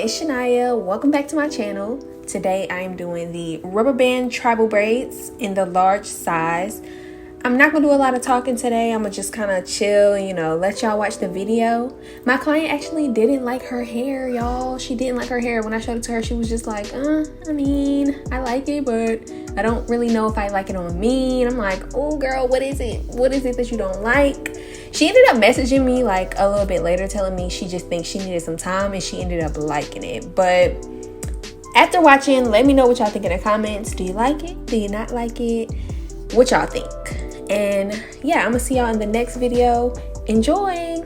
it's Chinia. Welcome back to my channel. Today I am doing the rubber band tribal braids in the large size. I'm not gonna do a lot of talking today. I'm gonna just kind of chill and let y'all watch the video. My client actually didn't like her hair, y'all. She didn't like her hair. When I showed it to her, she was just like, I like it, but I don't really know if I like it on me. And I'm like, oh girl, what is it? What is it that you don't like? She ended up messaging me like a little bit later telling me she just thinks she needed some time and she ended up liking it. But after watching, let me know what y'all think in the comments. Do you like it? Do you not like it? What y'all think? And yeah, I'm gonna see y'all in the next video. Enjoy!